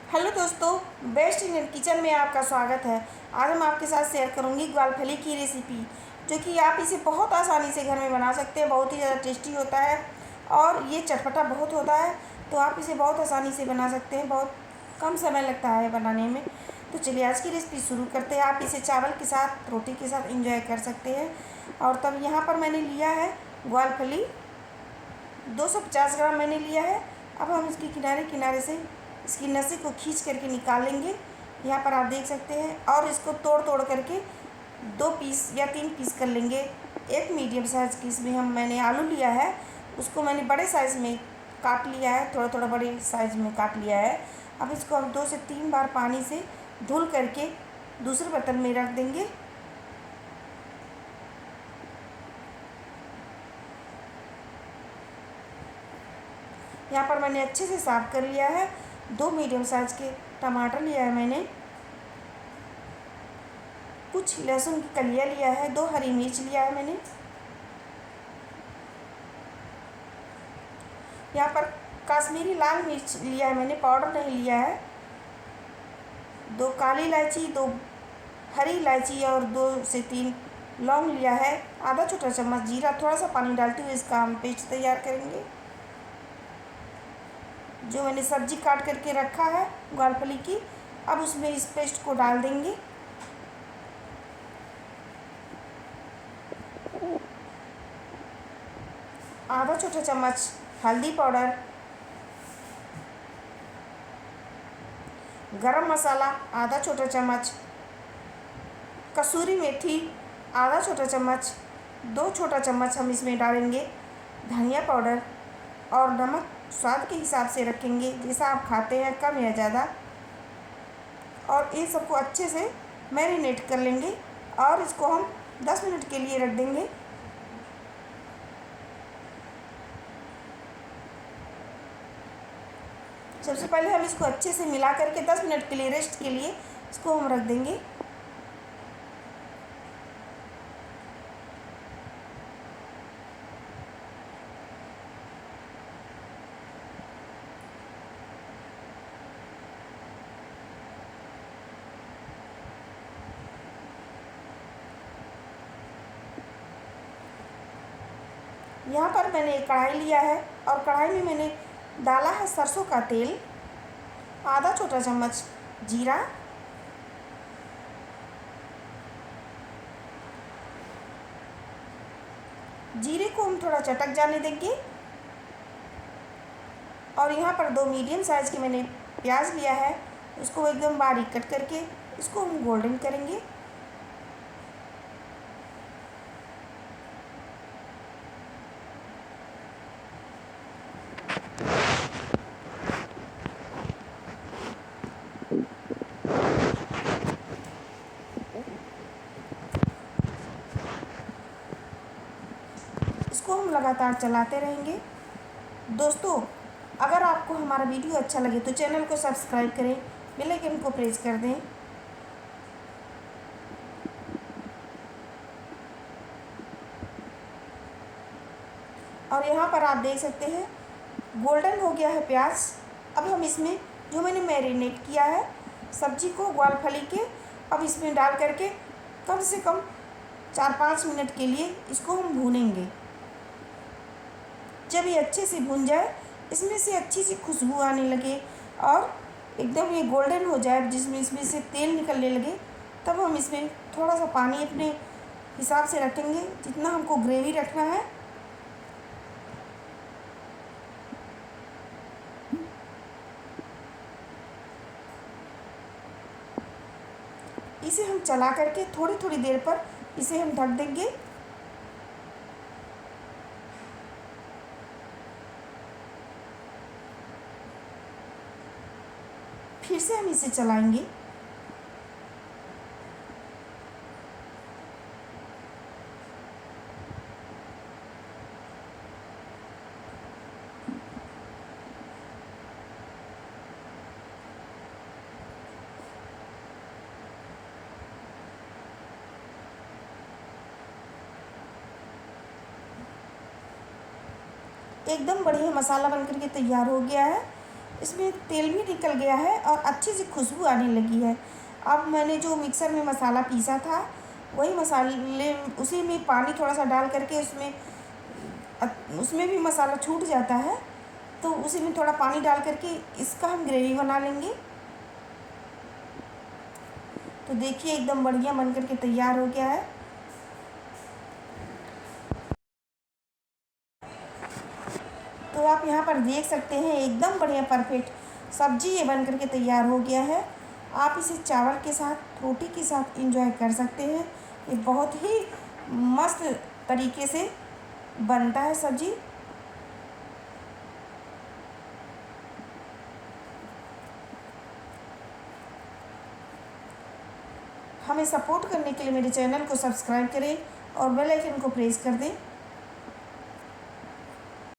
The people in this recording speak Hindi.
हेलो दोस्तों, बेस्ट इंडियन किचन में आपका स्वागत है। आज हम आपके साथ शेयर करूंगी ग्वालफली की रेसिपी, जो कि आप इसे बहुत आसानी से घर में बना सकते हैं। बहुत ही ज़्यादा टेस्टी होता है और ये चटपटा बहुत होता है, तो आप इसे बहुत आसानी से बना सकते हैं। बहुत कम समय लगता है बनाने में। तो चलिए आज की रेसिपी शुरू करते हैं। आप इसे चावल के साथ, रोटी के साथ इंजॉय कर सकते हैं। और तब यहाँ पर मैंने लिया है ग्वालफली, 250 ग्राम मैंने लिया है। अब हम इसकी किनारे किनारे से इसकी नसें को खींच करके निकाल लेंगे। यहाँ पर आप देख सकते हैं। और इसको तोड़ तोड़ करके 2 पीस या 3 पीस कर लेंगे। एक मीडियम साइज़ की इसमें मैंने आलू लिया है, उसको मैंने बड़े साइज़ में काट लिया है, थोड़ा थोड़ा बड़े साइज़ में काट लिया है। अब इसको हम 2 से 3 बार पानी से धुल करके दूसरे बर्तन में रख देंगे। यहाँ पर मैंने अच्छे से साफ़ कर लिया है। 2 मीडियम साइज़ के टमाटर लिया है मैंने, कुछ लहसुन की कलियाँ लिया है, 2 हरी मिर्च लिया है मैंने। यहाँ पर काश्मीरी लाल मिर्च लिया है मैंने, पाउडर नहीं लिया है। 2 काली इलायची, 2 हरी इलायची और 2 से 3 लौंग लिया है। आधा छोटा चम्मच जीरा, थोड़ा सा पानी डालते हुए इसका हम पेस्ट तैयार करेंगे। जो मैंने सब्जी काट करके रखा है ग्वालफली की, अब उसमें इस पेस्ट को डाल देंगे। आधा छोटा चम्मच हल्दी पाउडर, गरम मसाला आधा छोटा चम्मच, कसूरी मेथी आधा छोटा चम्मच, 2 छोटा चम्मच हम इसमें डालेंगे धनिया पाउडर, और नमक स्वाद के हिसाब से रखेंगे, जैसा आप खाते हैं, कम या ज़्यादा। और इन सबको अच्छे से मैरिनेट कर लेंगे और इसको हम 10 मिनट के लिए रख देंगे। सबसे पहले हम इसको अच्छे से मिला करके 10 मिनट के लिए रेस्ट के लिए इसको हम रख देंगे। यहाँ पर मैंने एक कढ़ाई लिया है और कढ़ाई में मैंने डाला है सरसों का तेल, आधा छोटा चम्मच जीरा, जीरे को हम थोड़ा चटक जाने देंगे। और यहाँ पर 2 मीडियम साइज़ के मैंने प्याज लिया है, उसको एकदम बारीक कट करके इसको हम गोल्डन करेंगे। इसको हम लगातार चलाते रहेंगे। दोस्तों, अगर आपको हमारा वीडियो अच्छा लगे तो चैनल को सब्सक्राइब करें, बेल आइकन को प्रेस कर दें। और यहाँ पर आप देख सकते हैं गोल्डन हो गया है प्याज। अब हम इसमें जो मैंने मैरिनेट किया है सब्जी को ग्वालफली के, अब इसमें डाल करके कम से कम 4-5 मिनट के लिए इसको हम भूनेंगे। जब ये अच्छे से भून जाए, इसमें से अच्छी सी खुशबू आने लगे और एकदम ये गोल्डन हो जाए, जिसमें इसमें से तेल निकलने लगे, तब हम इसमें थोड़ा सा पानी अपने हिसाब से रखेंगे, जितना हमको ग्रेवी रखना है। इसे हम चला करके थोड़ी थोड़ी देर पर इसे हम ढक देंगे। फिर से हम इसे चलाएंगे। एकदम बढ़िया मसाला बन करके तैयार हो गया है। इसमें तेल भी निकल गया है और अच्छी सी खुशबू आने लगी है। अब मैंने जो मिक्सर में मसाला पीसा था वही मसाले उसी में पानी थोड़ा सा डाल करके उसमें भी मसाला छूट जाता है, तो उसी में थोड़ा पानी डाल करके इसका हम ग्रेवी बना लेंगे। तो देखिए एकदम बढ़िया बन करके तैयार हो गया है। तो आप यहाँ पर देख सकते हैं एकदम बढ़िया परफेक्ट सब्जी ये बन करके तैयार हो गया है। आप इसे चावल के साथ रोटी के साथ एंजॉय कर सकते हैं। ये बहुत ही मस्त तरीके से बनता है सब्जी। हमें सपोर्ट करने के लिए मेरे चैनल को सब्सक्राइब करें और बेल आइकन को प्रेस कर दें